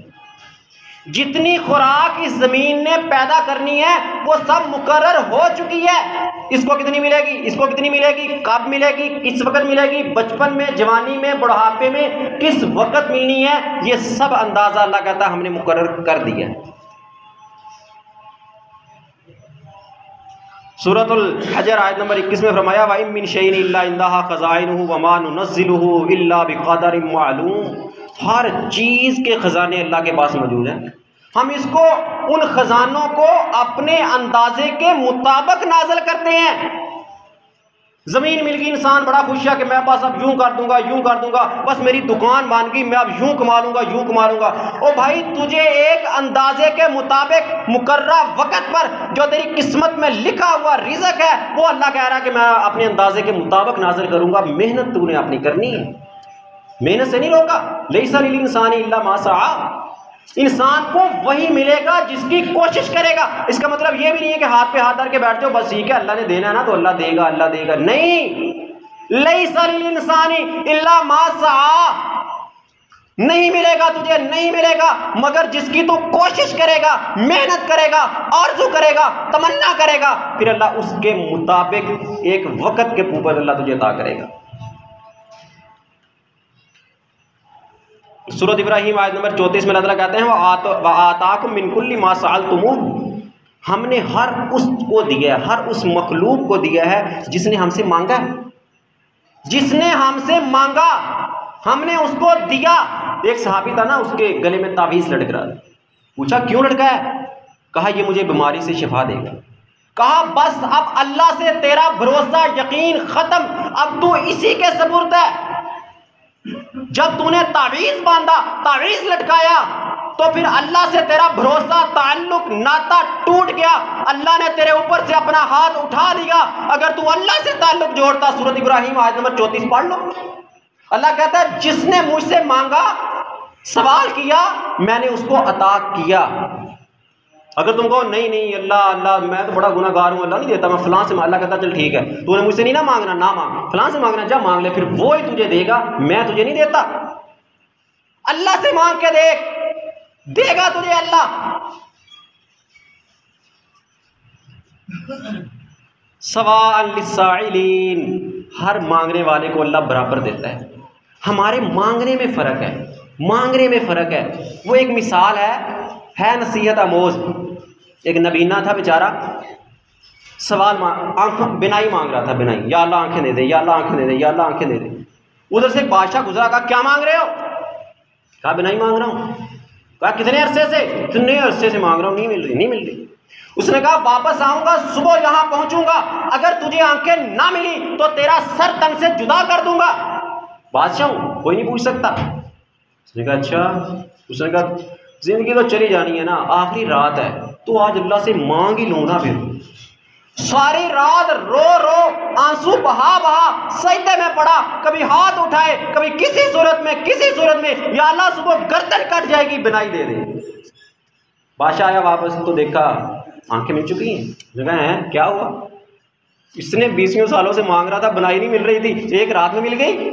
जितनी खुराक इस ज़मीन ने पैदा करनी है वो सब मुकर्रर हो चुकी है। इसको कितनी मिलेगी, इसको कितनी मिलेगी, कब मिलेगी, किस वक्त मिलेगी, बचपन में, जवानी में, बुढ़ापे में, किस वक्त मिलनी है, ये सब अंदाज़ा अल्लाह कहता है हमने मुकर्रर कर दिया है। सूरतुल हजर आयत नंबर 21 में फरमाया व इन मिन शैइन इल्ला इंदहा खज़ाइनुहु व मा नुनज़्ज़िलुहु इल्ला बिक़दरिन मालूम। हर चीज़ के ख़ज़ाने अल्लाह के पास मौजूद हैं। हम इसको, उन ख़ज़ानों को अपने अंदाजे के मुताबिक नाज़िल करते हैं। ज़मीन मिल गई, इंसान बड़ा खुश है कि मैं बस अब यूं कर दूंगा, यूं कर दूंगा, बस मेरी दुकान बन गई, मैं अब यूं कमा लूंगा, यूं कमा लूंगा। ओ भाई, तुझे एक अंदाजे के मुताबिक मुकर्रर वक़्त पर जो तेरी किस्मत में लिखा हुआ रिज़्क़ है वो अल्लाह कह रहा है कि मैं अपने अंदाजे के मुताबिक नाज़िल करूंगा। मेहनत तूने अपनी करनी है, मेहनत से नहीं रोका। लैसा लिल इंसानी इल्ला मा सआ। इंसान को वही मिलेगा जिसकी कोशिश करेगा। इसका मतलब ये भी नहीं है कि हाथ पे हाथ धर के बैठ जाओ, बस ठीक है अल्लाह ने देना है ना तो अल्लाह देगा, अल्लाह देगा। नहीं, लैसा लिल इंसानी इल्ला मा सआ। नहीं मिलेगा तुझे, नहीं मिलेगा, मगर जिसकी तू कोशिश करेगा, मेहनत करेगा, आरज़ू करेगा, तमन्ना करेगा, फिर अल्लाह उसके मुताबिक एक वक्त के ऊपर अल्लाह तुझे अता करेगा। सूरत इब्राहिम आयत नंबर 34 में अल्लाह कहते हैं व आताकुम मिन कुल्ली मा सअलतुमूहु। हमने हर उसको दिया है, हर उस मखलूक को दिया है जिसने हमसे मांगा, जिसने हमसे मांगा हमने उसको दिया। एक सहाबी था ना, उसके गले में तावीज़ लटक रहा था। पूछा क्यों लटका है? कहा ये मुझे बीमारी से शिफा देगा। कहा बस अब अल्लाह से तेरा भरोसा, यकीन खत्म, अब तू इसी के सपुर्द है। जब तूने तावीज़ बांधा, तावीज़ लटकाया, तो फिर अल्लाह से तेरा भरोसा, ताल्लुक, नाता टूट गया। अल्लाह ने तेरे ऊपर से अपना हाथ उठा लिया। अगर तू अल्लाह से ताल्लुक जोड़ता, सूरत इब्राहिम आयत नंबर 34 पढ़ लो। अल्लाह कहता है जिसने मुझसे मांगा, सवाल किया, मैंने उसको अता किया। अगर तुम कहो नहीं नहीं अल्लाह अल्लाह मैं तो बड़ा गुनाहगार हूँ, अल्लाह नहीं देता, मैं फलां से, अल्लाह कहता चल ठीक है, तूने मुझसे नहीं ना मांगना, ना मांग, फलां से मांगना, जब मांग ले, फिर वो ही तुझे देगा, मैं तुझे नहीं देता। अल्लाह से मांग के देख, देगा तुझे अल्लाह। सवाअन लिस्साइलीन, हर मांगने वाले को अल्लाह बराबर देता है। हमारे मांगने में फ़र्क है, मांगने में फ़र्क है। वो एक मिसाल है नसीहत आमोज़। एक नबीना था बेचारा, सवाल आँख बिनाई मांग रहा था, बिनाई, या अल्लाह आंखें दे दे, या अल्लाह आंखें दे दे, या अल्लाह आंखें दे दे। उधर से बादशाह गुजरा, कहा क्या मांग रहे हो? कहा बिनाई मांग रहा हूँ। कहा कितने अरसे से? कितने अरसे से मांग रहा हूँ, नहीं मिल रही, नहीं मिल रही। उसने कहा वापस आऊंगा, सुबह यहाँ पहुंचूंगा, अगर तुझे आंखें ना मिली तो तेरा सर तन से जुदा कर दूंगा। बादशाह हूँ, कोई नहीं पूछ सकता। उसने कहा अच्छा। उसने कहा जिंदगी तो चली जानी है ना, आखिरी रात है, तो आज अल्लाह से मांग ही लो ना। फिर सारी रात रो रो, आंसू बहा बहा सजदे में पड़ा, कभी हाथ उठाए, कभी किसी सूरत में, किसी सूरत में, या अल्लाह सुबह गर्दन कट जाएगी, बिनाई दे दे। बादशाह आया वापस तो देखा आंखें मिल चुकी हैं। जगह है क्या हुआ? इसने 20 सालों से मांग रहा था, बनाई नहीं मिल रही थी, एक रात में मिल गई।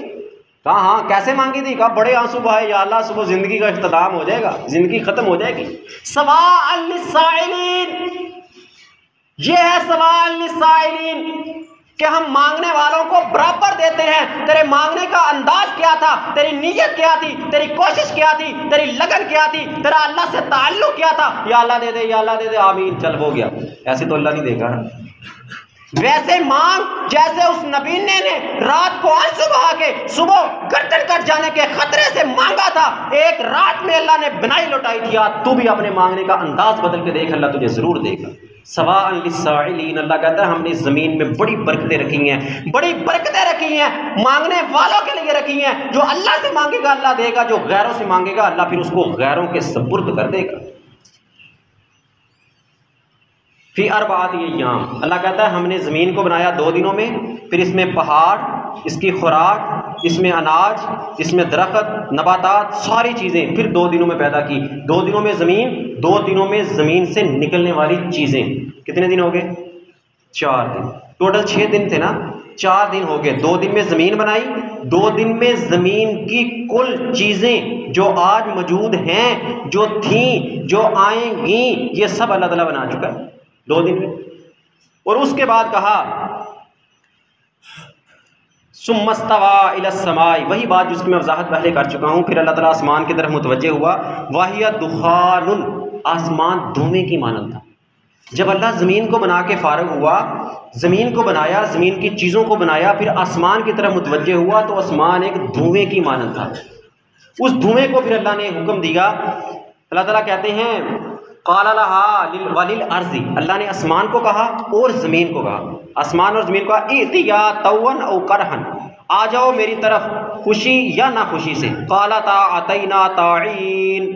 कहा हाँ कैसे मांगी थी? कहा बड़े आंसू बहाए, या अल्लाह सुबह जिंदगी का इख्तिताम हो जाएगा, जिंदगी खत्म हो जाएगी। सवाअन लिस्साइलीन, ये है सवाअन लिस्साइलीन कि हम मांगने वालों को बराबर देते हैं। तेरे मांगने का अंदाज क्या था, तेरी नीयत क्या थी, तेरी कोशिश क्या थी, तेरी लगन क्या थी, तेरा अल्लाह से ताल्लुक क्या था। या अल्लाह दे दे, या अल्लाह दे दे, आमीन, चल हो गया। ऐसे तो अल्लाह नहीं देगा। वैसे मांग जैसे उस नबीने ने रात को आंसू बहा के सुबह गर्दन कट जाने के खतरे से मांगा था, एक रात में अल्लाह ने बिनाई लौटाई थी। तू भी अपने मांगने का अंदाज बदल के देख, अल्लाह तुझे जरूर देगा। सवाअन लिस्साइलीन, अल्लाह कहता है हमने ज़मीन में बड़ी बरकतें रखी हैं, बड़ी बरकतें रखी हैं, मांगने वालों के लिए रखी हैं। जो अल्लाह से मांगेगा अल्लाह देगा, जो गैरों से मांगेगा अल्लाह फिर उसको गैरों के सुपुर्द कर देगा। फी अर्बाअति अय्याम, अल्लाह कहता है हमने ज़मीन को बनाया 2 दिनों में, फिर इसमें पहाड़, इसकी खुराक, इसमें अनाज, इसमें दरख्त, नबातात, सारी चीज़ें फिर 2 दिनों में पैदा की। 2 दिनों में ज़मीन, 2 दिनों में ज़मीन से निकलने वाली चीज़ें। कितने दिन हो गए? 4 दिन। टोटल 6 दिन थे ना, 4 दिन हो गए। 2 दिन में ज़मीन बनाई, 2 दिन में ज़मीन की कुल चीज़ें जो आज मौजूद हैं, जो थीं, जो आएंगी, ये सब अल्लाह ताला बना चुका है 2 दिन में। और उसके बाद कहा सुम्मस्तवा इलस्समाई, वही बात जिसकी मैं वजाहत पहले कर चुका हूँ। फिर अल्लाह ताला आसमान की तरफ मुतवज्जे हुआ। वाहिया दुखानुन, आसमान धुएं की मानंद था। जब अल्लाह ज़मीन को बना के फारग हुआ, ज़मीन को बनाया, ज़मीन की चीज़ों को बनाया, फिर आसमान की तरफ मुतवज्जे हुआ तो आसमान एक धुएं की मानंद था। उस धुएं को फिर अल्लाह ने हुक्म दिया। अल्लाह ताला कहते हैं क़ाला लहा वलिल अर्ज़ि, अल्लाह ने आसमान को कहा और ज़मीन को कहा, आसमान और ज़मीन को कहा इतिया तौवन औ करहन, आ जाओ मेरी तरफ खुशी या ना खुशी से। क़ालता अतैना ताईन,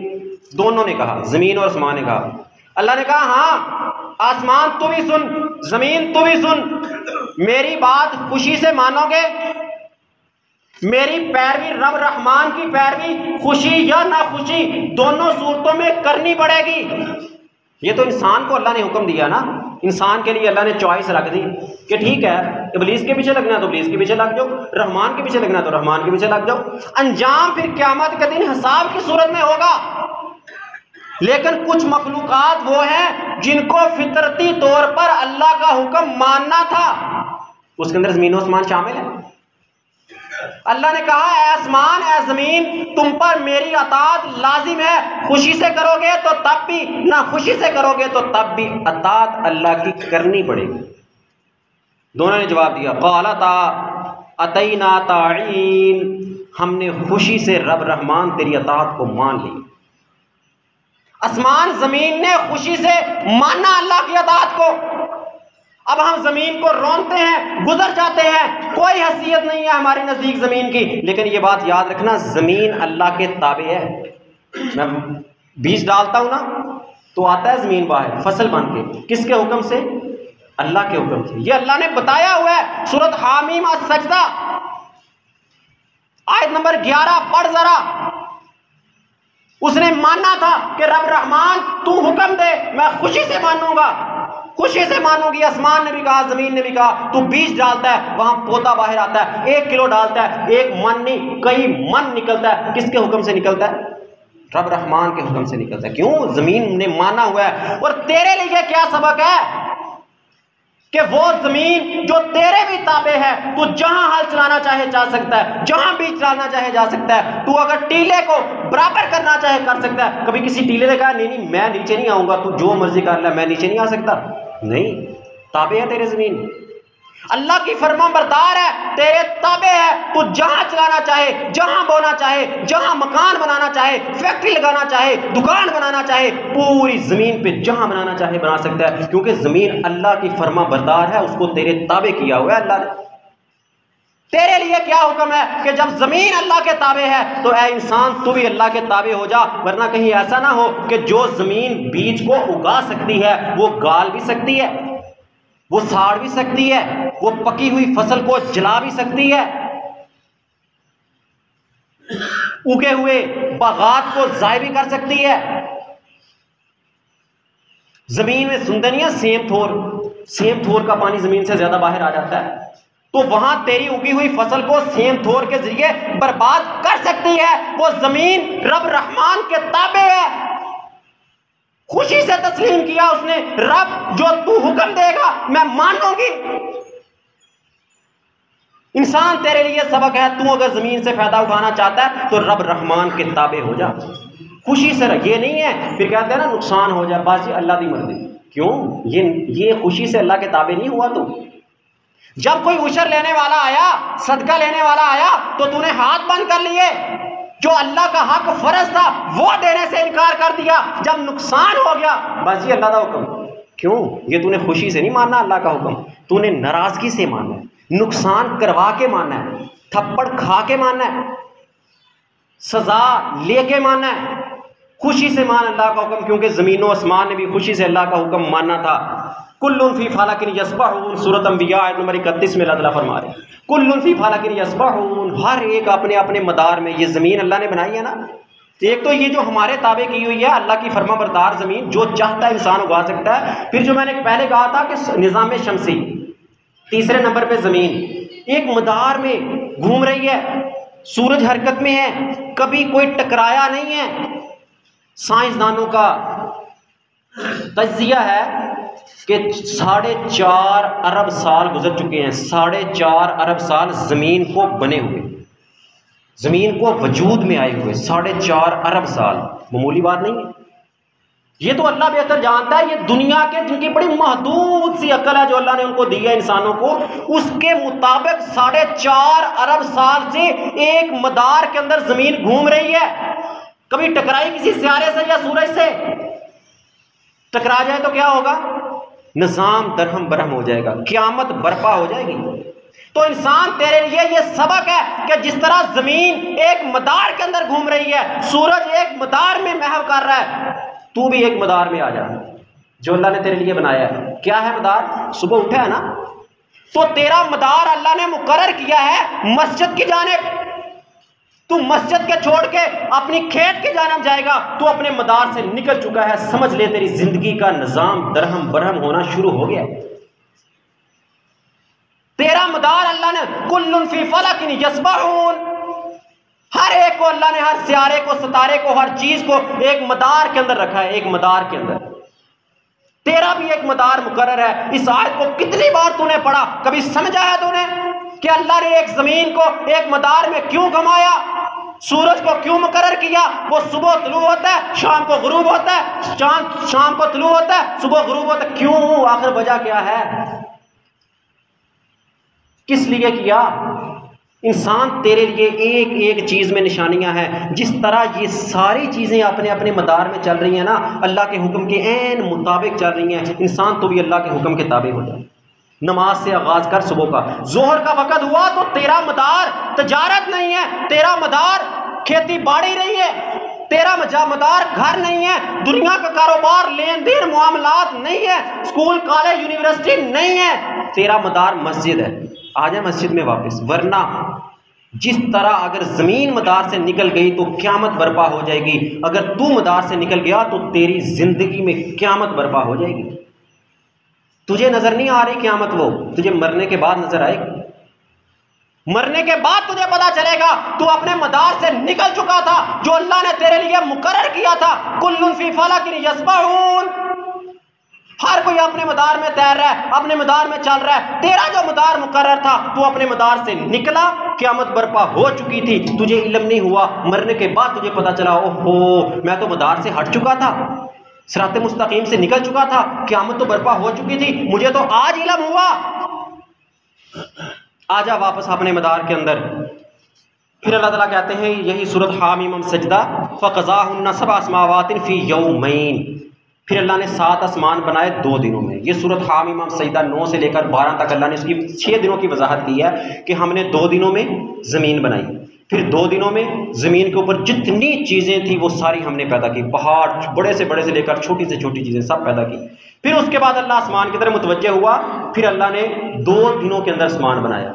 दोनों ने कहा, ज़मीन और आसमान ने कहा। अल्लाह ने कहा हाँ आसमान तू भी सुन, ज़मीन तू भी सुन, मेरी बात खुशी से मानोगे, मेरी पैरवी, रब रहमान की पैरवी खुशी या ना खुशी दोनों सूरतों में करनी पड़ेगी। ये तो इंसान को अल्लाह ने हुक्म दिया ना, इंसान के लिए अल्लाह ने चॉइस रख दी कि ठीक है इब्लीस के पीछे लगना है तो इब्लीस के पीछे लग जाओ, रहमान के पीछे लगना है तो रहमान के पीछे लग जाओ। अंजाम फिर क़यामत के दिन हिसाब की सूरत में होगा। लेकिन कुछ मखलूकात वो हैं जिनको फितरती तौर पर अल्लाह का हुक्म मानना था, उसके अंदर ज़मीन और आसमान शामिल है। अल्लाह ने कहा ऐ आसमान ऐ ज़मीन तुम पर मेरी अताअत लाजिम है, खुशी से करोगे तो तब भी, ना खुशी से करोगे तो तब भी अताअत अल्लाह की करनी पड़ेगी। दोनों ने जवाब दिया क़ालता अतैना ताईन, हमने खुशी से रब रहमान तेरी अताअत को मान ली। आसमान ज़मीन ने खुशी से माना अल्लाह की अताअत को। अब हम ज़मीन को रोनते हैं, गुजर जाते हैं, कोई हैसियत नहीं है हमारे नज़दीक ज़मीन की। लेकिन ये बात याद रखना ज़मीन अल्लाह के ताबे है। मैं बीज डालता हूँ ना तो आता है ज़मीन बाहर फसल बन के, किसके हुक्म से? अल्लाह के हुक्म से। ये अल्लाह ने बताया हुआ है सूरत हामीम अस-सजदा आयत नंबर 11 पढ़ जरा। उसने मानना था कि रब रहमान तू हुक्म दे मैं खुशी से मानूंगा, खुशी से मानूंगी। आसमान ने भी कहा, जमीन ने भी कहा। तू बीज डालता है वहां पौधा बाहर आता है, 1 किलो डालता है, 1 मन नहीं कई मन निकलता है। किसके हुक्म से निकलता है? रब रहमान के हुक्म से निकलता है। क्यों? जमीन ने माना हुआ है। और तेरे लिए क्या सबक है कि वो जमीन जो तेरे भी ताबे है, तू जहां हल चलाना चाहे जा सकता है, जहां बीज डालना चाहे जा सकता है। तू अगर टीले को बराबर करना चाहे कर सकता है। कभी किसी टीले ने कहा नहीं नहीं मैं नीचे नहीं आऊंगा, तू जो मर्जी कर ले, मैं नीचे नहीं आ सकता? नहीं, ताबे है तेरे जमीन, अल्लाह की फर्मा बरदार है, तेरे ताबे है। तू जहां चलाना चाहे, जहां बोना चाहे, जहां मकान बनाना चाहे, फैक्ट्री लगाना चाहे, दुकान बनाना चाहे, पूरी जमीन पे जहां बनाना चाहे बना सकता है। क्योंकि जमीन अल्लाह की फर्मा बरदार है, उसको तेरे ताबे किया हुआ है अल्लाह ने। तेरे लिए क्या हुक्म है कि जब जमीन अल्लाह के ताबे है तो ऐ इंसान तू भी अल्लाह के ताबे हो जा। वरना कहीं ऐसा ना हो कि जो जमीन बीज को उगा सकती है वो गाल भी सकती है, वो साड़ भी सकती है, वो पकी हुई फसल को जला भी सकती है, उगे हुए बागात को ज़ाय भी कर सकती है। जमीन में सुनते नहीं है सेम थोर का पानी जमीन से ज्यादा बाहर आ जाता है। तो वहां तेरी उगी हुई फसल को सेम थोर के जरिए बर्बाद कर सकती है। वो जमीन रब रहमान के ताबे है। खुशी से तस्लीम किया उसने, रब जो तू हुक्म देगा मैं मानूंगी। इंसान तेरे लिए सबक है, तू अगर जमीन से फायदा उठाना चाहता है तो रब रहमान के ताबे हो जा, खुशी से रह। ये नहीं है फिर कहते हैं ना नुकसान हो जाए, बाजी अल्लाह दी मर्जी। क्यों? ये खुशी से अल्लाह के ताबे नहीं हुआ। तू जब कोई उशर लेने वाला आया, सदका लेने वाला आया, तो तूने हाथ बंद कर लिए। जो अल्लाह का हक फर्ज था वो देने से इनकार कर दिया। जब नुकसान हो गया, बस ये अल्लाह का हुक्म, क्यों? ये तूने खुशी से नहीं मानना अल्लाह का हुक्म, तूने नाराज़गी से मानना है, नुकसान करवा के मानना है, थप्पड़ खा के मानना है, सजा लेके मानना है। खुशी से मान अल्लाह का हुक्म, क्योंकि ज़मीन और आसमान ने भी खुशी से अल्लाह का हुक्म मानना था। कुल्लुन फी फालकिन यस्बहून, सूरत अंबिया आयत नंबर 31 में अल्लाह ताला फरमा रहे हैं कुल्लुन फी फालकिन यस्बहून, हर एक अपने अपने मदार में। ये ज़मीन अल्लाह ने बनाई है ना, एक तो ये जो हमारे ताबे की हुई है, अल्लाह की फरमा बरदार ज़मीन, जो चाहता है इंसान उगा सकता है। फिर जो मैंने पहले कहा था कि निज़ाम शमसी, तीसरे नंबर पे ज़मीन एक मदार में घूम रही है, सूरज हरकत में है, कभी कोई टकराया नहीं है। साइंसदानों का तज्जिया है कि 4.5 अरब साल गुजर चुके हैं, 4.5 अरब साल ज़मीन को बने हुए, ज़मीन को वजूद में आए हुए 4.5 अरब साल, मामूली बात नहीं है। ये तो अल्लाह बेहतर जानता है। ये दुनिया के जिनकी बड़ी महदूद सी अकल है जो अल्लाह ने उनको दी है इंसानों को, उसके मुताबिक 4.5 अरब साल से एक मदार के अंदर ज़मीन घूम रही है। कभी टकराई किसी सियारे से या सूरज से? टकरा जाए तो क्या होगा? निज़ाम दरहम बरहम हो जाएगा, क़यामत बर्पा हो जाएगी। तो इंसान तेरे लिए ये सबक है कि जिस तरह ज़मीन एक मदार के अंदर घूम रही है, सूरज एक मदार में महव कर रहा है, तू भी एक मदार में आ जा जो अल्लाह ने तेरे लिए बनाया है। क्या है मदार? सुबह उठा है ना, तो तेरा मदार अल्लाह ने मुकर्रर किया है मस्जिद की जानिब। तू मस्जिद के छोड़ के अपनी खेत की जानिब जाएगा, तू अपने मदार से निकल चुका है। समझ ले तेरी जिंदगी का निजाम दरहम बरहम होना शुरू हो गया। तेरा मदार अल्लाह ने कुल्लुन फी फलकिन यस्बहून, हर एक को अल्लाह ने, हर सियारे को, सितारे को, हर चीज को एक मदार के अंदर रखा है, एक मदार के अंदर। तेरा भी एक मदार मुकर्रर है। इस आयत को कितनी बार तूने पढ़ा? कभी समझ आया तूने कि अल्लाह ने एक जमीन को एक मदार में क्यों घुमाया, सूरज को क्यों मुकर्रर किया? वो सुबह तुलू होता है, शाम को गुरूब होता है, चांद शाम को तुलू होता है, सुबह गुरूब होता है। क्यों? आखिर वजह क्या है? किस लिए किया? इंसान तेरे लिए एक एक चीज में निशानियां हैं। जिस तरह ये सारी चीजें अपने अपने मदार में चल रही हैं ना, अल्लाह के हुक्म के ऐन मुताबिक चल रही हैं, इंसान तो भी अल्लाह के हुक्म के ताबे हो जाए। नमाज से आगाज कर सुबह का, जोहर का वक़्त हुआ तो तेरा मदार तजारत नहीं है, तेरा मदार खेती बाड़ी नहीं है, तेरा मदार घर नहीं है, दुनिया का कारोबार लेन देन मामलात नहीं है, स्कूल कॉलेज यूनिवर्सिटी नहीं है, तेरा मदार मस्जिद है। आ जाए मस्जिद में वापस, वरना जिस तरह अगर जमीन मदार से निकल गई तो क़यामत बर्पा हो जाएगी। अगर तू मदार से निकल गया तो तेरी जिंदगी में क़यामत बर्पा हो जाएगी। तुझे नजर नहीं आ रही क़यामत, वो तुझे मरने के बाद नजर आएगी। मरने के बाद तुझे पता चलेगा तू अपने मदार से निकल चुका था जो अल्लाह ने तेरे लिए मुकर्रर किया था। कुल्लुन फी फलकिन यस्बहून, हर कोई अपने मदार में तैर रहा है, अपने मदार में चल रहा है। तेरा जो मदार मुकर्रर था, तू अपने मदार से निकला, क़यामत बर्पा हो चुकी थी, तुझे इल्म नहीं हुआ। मरने के बाद तुझे पता चला, ओहो मैं तो मदार से हट चुका था, सिराते मुस्तकीम से निकल चुका था, क़यामत तो बर्पा हो चुकी थी, मुझे तो आज इल्म हुआ। आजा वापस अपने मदार के अंदर। फिर अल्लाह ताला कहते हैं, यही सूरत हामीम सजदा फ़क़ज़ाहुन्ना सबअ समावातिन फ़ी यौमैन, फिर अल्लाह ने 7 आसमान बनाए 2 दिनों में। ये सूरत हामीम सजदा 9 से लेकर 12 तक अल्लाह ने इसकी 6 दिनों की वजाहत की है कि हमने 2 दिनों में ज़मीन बनाई, फिर 2 दिनों में ज़मीन के ऊपर जितनी चीज़ें थी वो सारी हमने पैदा की, पहाड़ बड़े से लेकर छोटी से छोटी चीज़ें सब पैदा की। फिर उसके बाद अल्लाह आसमान की तरफ मुतवज्जे हुआ, फिर अल्लाह ने 2 दिनों के अंदर आसमान बनाया,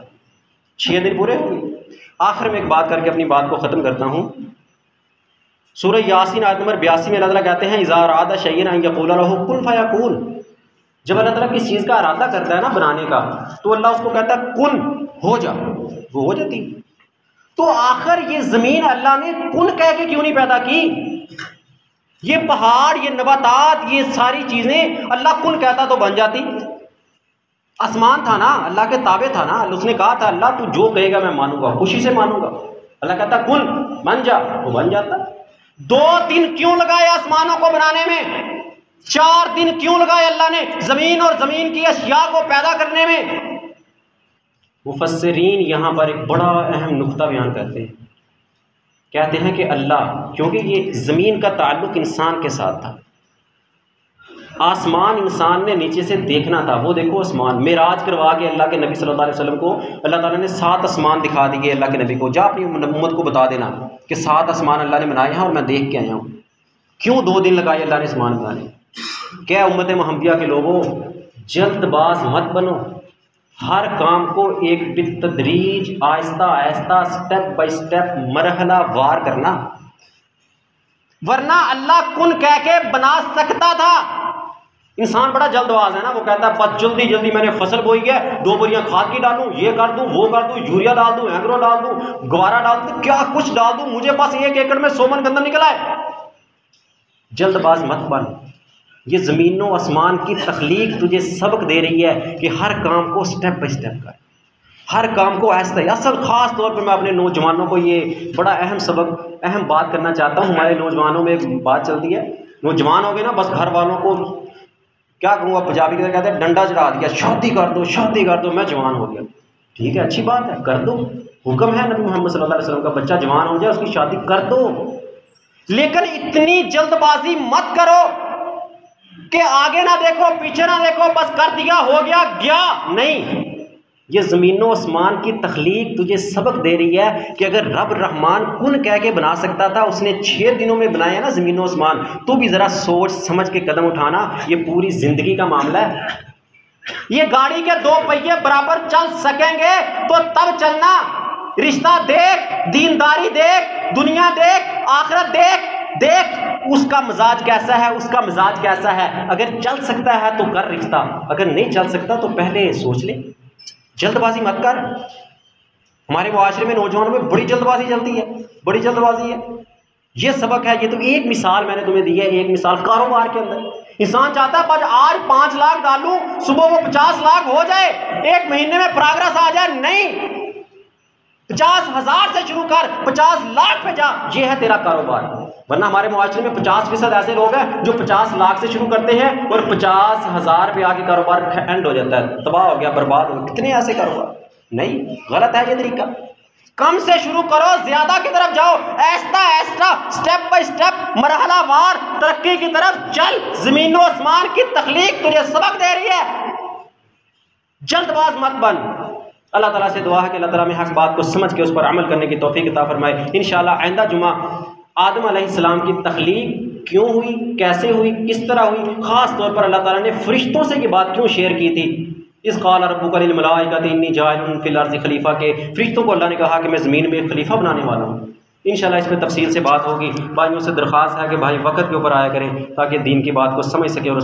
6 दिन पूरे हो गए। आखिर में एक बात करके अपनी बात को ख़त्म करता हूँ। सूरह यासीन आयत नंबर 82 में अल्लाह ताला कहते हैं, इज़ा अरादा शैयन अन यक़ूला लहू कुन फ़यकून, जब अल्लाह ताला किसी चीज़ का इरादा करता है ना बनाने का, तो अल्लाह उसको कहता है कुन, हो जा, वो हो जाती। तो आखिर ये ज़मीन अल्लाह ने कुन कह के क्यों नहीं पैदा की? ये पहाड़, ये नबातात, ये सारी चीज़ें अल्लाह कुन कहता तो बन जाती। आसमान था ना, अल्लाह के ताबे था ना, उसने कहा था अल्लाह तू जो कहेगा मैं मानूंगा, खुशी से मानूंगा। अल्लाह कहता कुन, बन जा, वो बन जाता। 2 दिन क्यों लगाए आसमानों को बनाने में? 4 दिन क्यों लगाए अल्लाह ने जमीन और जमीन की अशिया को पैदा करने में? मुफस्सिरीन यहाँ पर एक बड़ा अहम नुक्ता बयान करते हैं, कहते हैं कि अल्लाह, क्योंकि ये ज़मीन का ताल्लुक इंसान के साथ था, आसमान इंसान ने नीचे से देखना था, वो देखो आसमान, मेराज करवा के अल्लाह के नबी सल्लल्लाहु अलैहि वसल्लम को अल्लाह ताला ने 7 आसमान दिखा दिए अल्लाह के नबी को, जा अपनी उम्मत को बता देना कि 7 आसमान अल्लाह ने बनाए हैं और मैं देख के आया हूँ। क्यों 2 दिन लगाए अल्लाह ने आसमान बनाने? क्या उम्मत मुहम्मदिया के लोगों, जल्दबाज मत बनो, हर काम को एक बितदरीज, Aahista Aahista, step by step, मरहला वार करना, वरना अल्लाह कुन कह के बना सकता था। इंसान बड़ा जल्दबाज है ना, वो कहता है बस जल्दी जल्दी मैंने फसल बोई है, 2 बोरियां खाद की डालूं, ये कर दूं, वो कर दूं, यूरिया डाल दूं, एग्रो डाल दूं, गवारा डाल दूं, क्या कुछ डाल दूं, मुझे बस 1 एकड़ में 100 मन गंदा निकला है। जल्दबाज मत बन। ये ज़मीनों आसमान की तख्लीक तुझे सबक दे रही है कि हर काम को स्टेप बाय स्टेप कर, हर काम को ऐसा ही। असल ख़ास तौर पर मैं अपने नौजवानों को ये बड़ा अहम सबक, अहम बात करना चाहता हूँ। हमारे नौजवानों में एक बात चलती है, नौजवान हो गए ना, बस घर वालों को क्या कहूँगा, पंजाबी के कहते हैं डंडा चढ़ा दिया, शादी कर दो, शादी कर दो, मैं जवान हो गया। ठीक है, अच्छी बात है, कर दो, हुक्म है नबी मोहम्मद सल्लल्लाहु अलैहि वसल्लम का, बच्चा जवान हो जाए उसकी शादी कर दो। लेकिन इतनी जल्दबाजी मत करो कि आगे ना देखो पीछे ना देखो, बस कर दिया हो गया गया नहीं। ये ज़मीनों आसमान की तख्लीक तुझे सबक दे रही है कि अगर रब रहमान कुन कह के बना सकता था, उसने 6 दिनों में बनाया ना ज़मीनों आसमान, तो भी ज़रा सोच समझ के कदम उठाना। ये पूरी ज़िंदगी का मामला है। ये गाड़ी के 2 पहिए बराबर चल सकेंगे तो तब चलना। रिश्ता देख, दीनदारी देख, दुनिया देख, आखिरत देख, देख उसका मिजाज कैसा है, उसका मिजाज कैसा है। अगर चल सकता है तो कर रिश्ता, अगर नहीं चल सकता तो पहले सोच ले, जल्दबाजी मत कर। हमारे मुआशरे में नौजवानों में बड़ी जल्दबाजी चलती है, बड़ी जल्दबाजी है। ये सबक है। ये तो एक मिसाल मैंने तुम्हें दी है, एक मिसाल कारोबार के अंदर। इंसान चाहता है बस आज 5 लाख डालूं, सुबह वो 50 लाख हो जाए, 1 महीने में प्रोग्रेस आ जाए। नहीं, 50,000 से शुरू कर, 50 लाख पे जा, ये है तेरा कारोबार। वरना हमारे मुआशरे में 50% ऐसे लोग हैं जो 50 लाख से शुरू करते हैं और 50,000 पे आके कारोबार एंड हो जाता है, तबाह हो गया, बर्बाद हो गया। कितने ऐसे कारोबार? नहीं, गलत है ये तरीका। कम से शुरू करो, ज्यादा की तरफ जाओ, ऐसा ऐसा स्टेप बाय स्टेप, मरहला वार तरक्की की तरफ चल। ज़मीनों आसमान की तख्लीक तुझे सबक दे रही है, जल्दबाज मत बन। अल्लाह ताला से दुआ है कि अल्लाह ताला में हक बात को समझ के उस पर अमल करने की तौफीक अता फरमाए। इंशाअल्लाह आइंदा जुमा आदम अलैहिस्सलाम की तख्लीक क्यों हुई, कैसे हुई, किस तरह हुई, ख़ास तौर पर अल्लाह ताला ने फरिश्तों से ये बात क्यों शेयर की थी। इस क़ाल रब्बुका लिल मलाइकति इन्नी जाइलुन फिल अर्ज़ि खलीफा के फरिश्तों को अल्लाह ने कहा कि मैं ज़मीन में खलीफा बनाने वाला हूँ। इंशाअल्लाह इस पर तफसील से बात होगी। भाइयों से दरख्वास्त है कि भाई वक़्त के ऊपर आया करें ताकि दीन की बात को समझ सके और